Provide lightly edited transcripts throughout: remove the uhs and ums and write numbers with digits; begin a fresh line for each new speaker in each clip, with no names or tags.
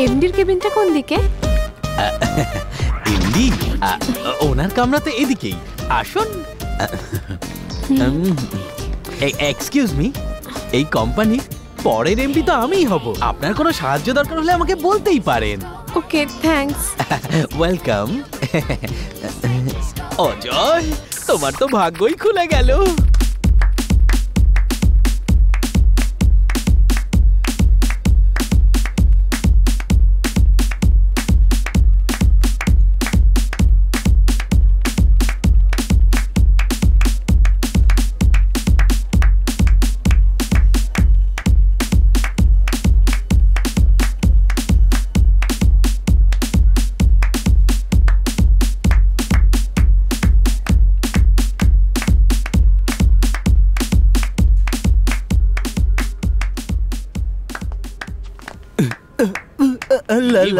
এমডির কেবিনটা কোন দিকে?
এমডি ওনার কামরাতে এদিকেই। আসুন। এক্সকিউজ মি, এই কোম্পানি পরের এমডি তো আমিই হব। আপনার কোনো সাহায্য দরকার হলে আমাকে বলতেই পারেন।
ওকে, থ্যাঙ্কস।
ওয়েলকাম। অজয়, তোমার তো ভাগ্যই খুলে গেল।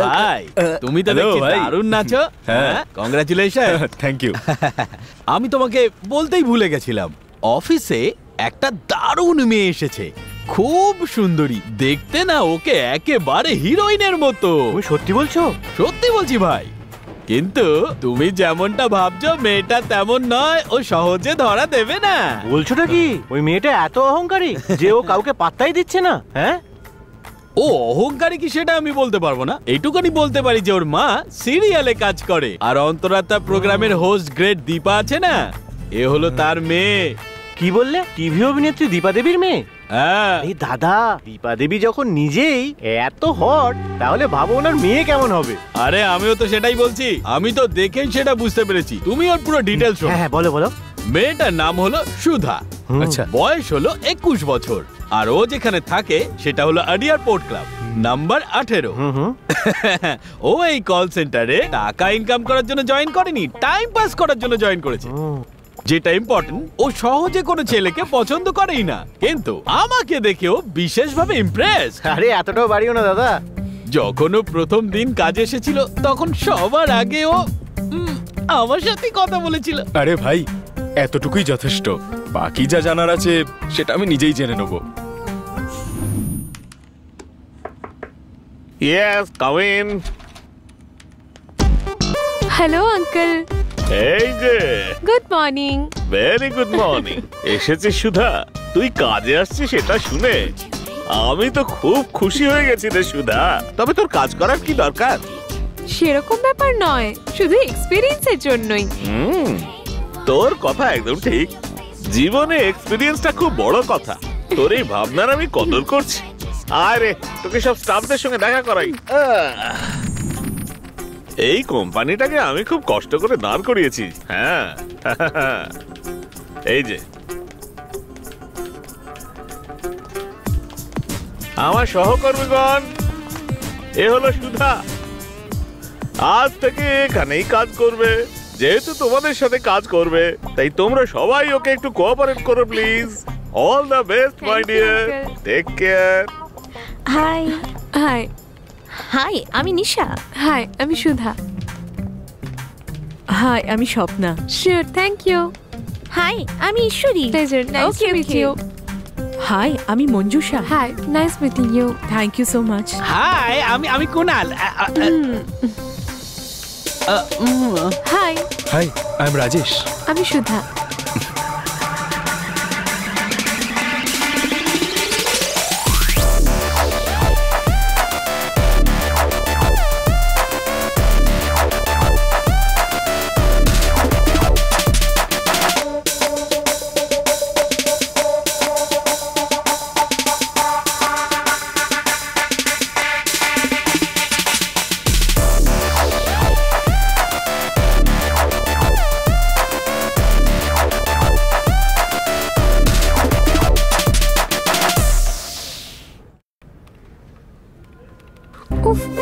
ভাই, তুমি তো দেখছি দারুণ নাচো। হ্যাঁ, কংগ্রাচুলেশন।
Thank you.
আমি তোমাকে বলতেই ভুলে গেছিলাম, অফিসে একটা দারুণ মেয়ে এসেছে, খুব সুন্দরী দেখতে। না, ওকে একেবারে হিরোইনের মতো।
তুমি সত্যি বলছো?
সত্যি বলছি ভাই, কিন্তু তুমি যেমনটা ভাবছো মেয়েটা তেমন নয়। ও সহজে ধরা দেবে না।
বলছোটা কি? ওই মেয়েটা এত অহংকারী যে ও কাউকে পাত্তাই দিচ্ছে না? হ্যাঁ,
ও অহংকারী কি সেটা আমি বলতে পারবো না। এইটুকুনি বলতে পারি যে ওর মা সিরিয়ালে কাজ করে, আর অন্তরাত্মা প্রোগ্রামের হোস্ট গ্রেট দীপা আছে না, এ হলো তার মেয়ে।
কি বললে? টিভি অভিনেত্রী দীপা দেবীর মেয়ে?
হ্যাঁ।
এই দাদা, দীপা দেবী যখন নিজেই এত হট, তাহলে ভাবো ওনার মেয়ে কেমন হবে।
আরে আমিও তো সেটাই বলছি, আমি তো দেখেই সেটা বুঝতে পেরেছি। তুমি ওর পুরো ডিটেলস শোনো।
হ্যাঁ, বলো বলো।
মেয়েটার নাম হলো সুধা।
আচ্ছা,
বয়স হলো 21 বছর, আর ও যেখানে থাকে সেটা হলো আডিয়ার পোর্ট ক্লাব নাম্বার 18। ও এই কল সেন্টারে টাকা ইনকাম করার জন্য জয়েন করেনি, টাইম পাস করার জন্য জয়েন করেছে। যেটা ইম্পর্টেন্ট, ও সহজে কোনো ছেলেকে পছন্দ করেই না, কিন্তু আমাকে দেখেও বিশেষভাবে ইমপ্রেস।
আরে এতটাও বাড়িও না দাদা।
যখন ও প্রথম দিন কাজে এসেছিল তখন সবার আগে ও আমার সাথে কথা বলেছিল।
আরে ভাই, এতটুকুই যথেষ্ট। বাকি যা জানার আছে সেটা আমি নিজেই জেনে নেব।
Yes, come in.
Hello uncle.
এই যে,
good morning.
Very good morning. এসেছিস সুধা? তুই কাজে আসছিস সেটা শুনে আমি তো খুব খুশি হয়ে গেছি রে সুধা। তবে তোর কাজ করার কি দরকার?
সেরকম ব্যাপার নয়, শুধু এক্সপেরিয়েন্সের জন্যই।
তোর কথা একদম ঠিক। জীবনে এক্সপেরিয়েন্সটা খুব বড় কথা। তোর এই ভাবনার আমি কদর করছি। আরে তোকে সব স্টাফদের সঙ্গে দেখা করাই। এই কোম্পানিটাকে আমি খুব কষ্ট করে দাঁড় করিয়েছি। হ্যাঁ, এই যে আমার সহকর্মীগণ, এ হলো সুধা। আজ থেকে এখানেই কাজ করবে। যেহেতু তোমাদের সাথে কাজ করবে, তাই তোমরা সবাই ওকে একটু কোঅপারেট করো please. All the best my dear, take care.
Hi.
Hi.
Hi, আমি নিশা।
হাই, আমি সুধা।
হাই, আমি Swapna.
Sure, thank you.
Hi, আমি Ishwari.
Pleasure, nice to meet you.
Hi, আমি Manjusha.
Hi, nice meeting you.
Thank you so much.
Hi, আমি Kunal.
Hi.
Hi, I am Rajesh.
আমি সুধা।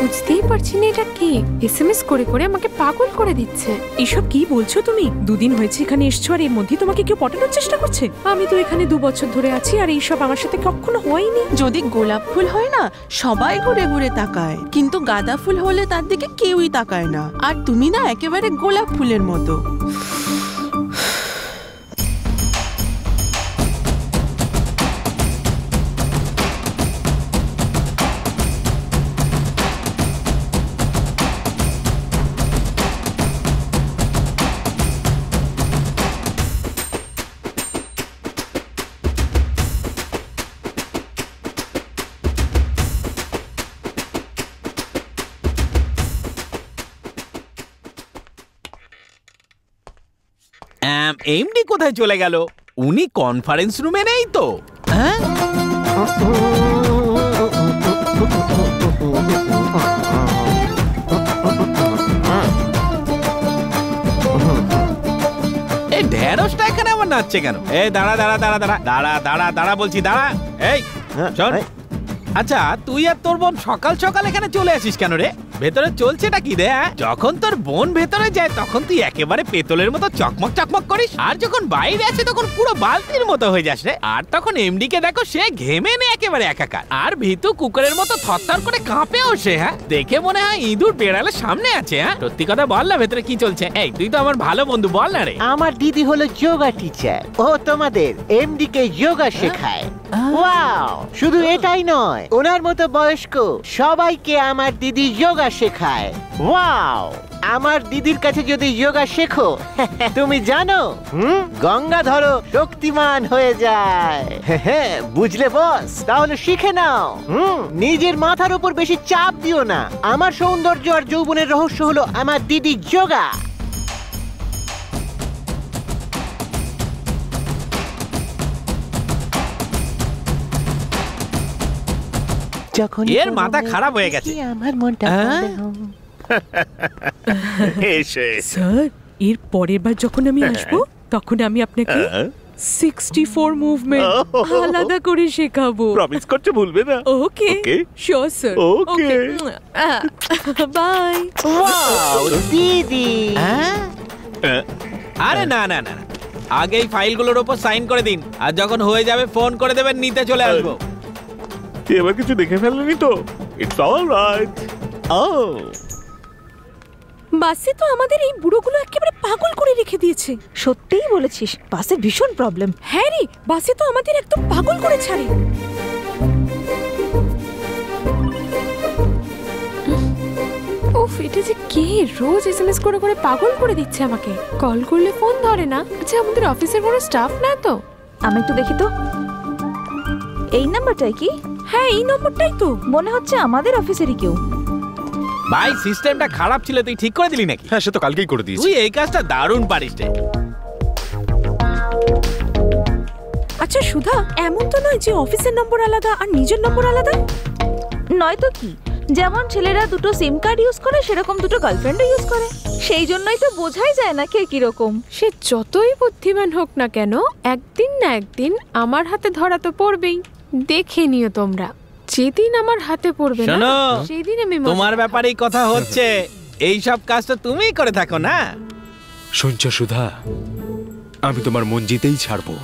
বুঝতেই পারছি না এটা কি। এসএমএস করে করে আমাকে পাগল করে দিচ্ছে।
এসব কি বলছো তুমি? দুদিন হয়েছে এখানে এসছো আর এর মধ্যে তোমাকে কেউ পটানোর চেষ্টা করছে? আমি তো এখানে 2 বছর ধরে আছি আর এইসব আমার সাথে কখনো হয়নি।
যদি গোলাপ ফুল হয় না, সবাই ঘুরে ঘুরে তাকায়, কিন্তু গাঁদা ফুল হলে তার দিকে কেউই তাকায় না। আর তুমি না একেবারে গোলাপ ফুলের মতো।
এমডি কোথায় চলে গেল? উনি কনফারেন্স রুমে নেই তো? হ্যাঁ, এই ঢেঁড়সটা এখানে আবার নাচছে কেন? এই দাঁড়া দাঁড়া দাঁড়া দাঁড়া দাঁড়া দাঁড়া দাঁড়া বলছি, দাঁড়া। এই শোন, আচ্ছা তুই আর তোর বোন সকাল সকাল এখানে চলে আসিস কেন রে? ভেতরে চলছেটা কি রে? যখন তোর বোন ভেতরে যায় তখন তুই একেবারে পেতলের মতো চকমক চকমক করিস, আর যখন বাইরে আসে তখন পুরো বালতির মতো হয়ে যাস রে। আর তখন এমডি কে দেখো, সে ঘেমে নে একেবারে একাকার, আর ভিতু কুকুরের মতো থরথর করে কাঁপেও সে। হ্যাঁ, দেখে মনে হয় ইঁদুর বেড়ালের সামনে আছে। হ্যাঁ, সত্যি কথা বল না, ভেতরে কি চলছে? এই তুই তো আমার ভালো বন্ধু, বল না রে।
আমার দিদি হলো যোগা টিচার, ও তোমাদের এমডি কে যোগা শেখায়। ওয়াও, শুধু এটাই নয়, ওনার মতো বয়স্ক সবাইকে আমার দিদি যোগা শেখায়। ওয়াও, আমার দিদির কাছে যদি যোগা শেখো তুমি জানো, গঙ্গা ধরো শক্তিমান হয়ে যায়। বুঝলে বস? তাহলে শিখে নাও। নিজের মাথার উপর বেশি চাপ দিও না। আমার সৌন্দর্য আর যৌবনের রহস্য হলো আমার দিদি যোগা।
এর মাথা খারাপ হয়ে গেছে।
আমার মনটা
স্যার, এর পরের বার যখন আমি আসবো তখন আমি আপনাকে 64 মুভমেন্ট আলাদা করে শেখাবো।
প্রমিস করছো ভুলবে না?
Okay, sure sir.
Okay.
Bye.
Wow দিদি।
আরে না না না, আগে এই ফাইলগুলোর উপর সাইন করে দিন, আর যখন হয়ে যাবে ফোন করে দেবেন, নিতে চলে আসবো।
এবার কিছু দেখে ফেলনি তো? It's alright. ও,
বাসে তো আমাদের এই বুড়োগুলো একেবারে পাগল করে রেখে দিয়েছে।
সত্যিই বলেছিস, বাসে ভীষণ প্রবলেম।
হ্যাঁ রে, বাসে তো আমাদের একদম পাগল করে ছাড়ে।
উফ, এটা যে কে রোজ এসএমএস করে করে পাগল করে দিচ্ছে আমাকে। কল করলে ফোন ধরে না। আচ্ছা, আমাদের অফিসের কোনো স্টাফ না তো?
আমি একটু দেখি তো, এই নাম্বারটাই কি?
হ্যাঁ, এই নম্বরটাই তো।
মনে হচ্ছে আমাদের অফিসেরই কেউ।
ভাই, সিস্টেমটা খারাপ ছিল, তুই ঠিক করে দিলি নাকি?
হ্যাঁ, সে তো কালকেই করে দিয়েছি।
তুই এই কাজটা দারুণ পারিস রে।
আচ্ছা সুধা, এমন তো নয় যে অফিসের নম্বর আলাদা আর নিজের নম্বর আলাদা?
নয়তো কি, যেমন ছেলেরা দুটো সিম কার্ড ইউজ করে সেরকম দুটো গার্লফ্রেন্ডও ইউজ করে। সেই জন্যই তো বোঝাই যায় না কে কিরকম।
সে যতই বুদ্ধিমান হোক না কেন, একদিন না একদিন আমার হাতে ধরা তো পড়বেই। দেখে নিও তোমরা, যেদিন আমার হাতে পড়বে না
শোনো,
সেদিন আমি
তোমার ব্যাপারেই কথা হচ্ছে। এই সব কাজ তো তুমিই করে থাকো না?
শুনছো সুধা, আমি তোমার মন জিতেই ছাড়বো।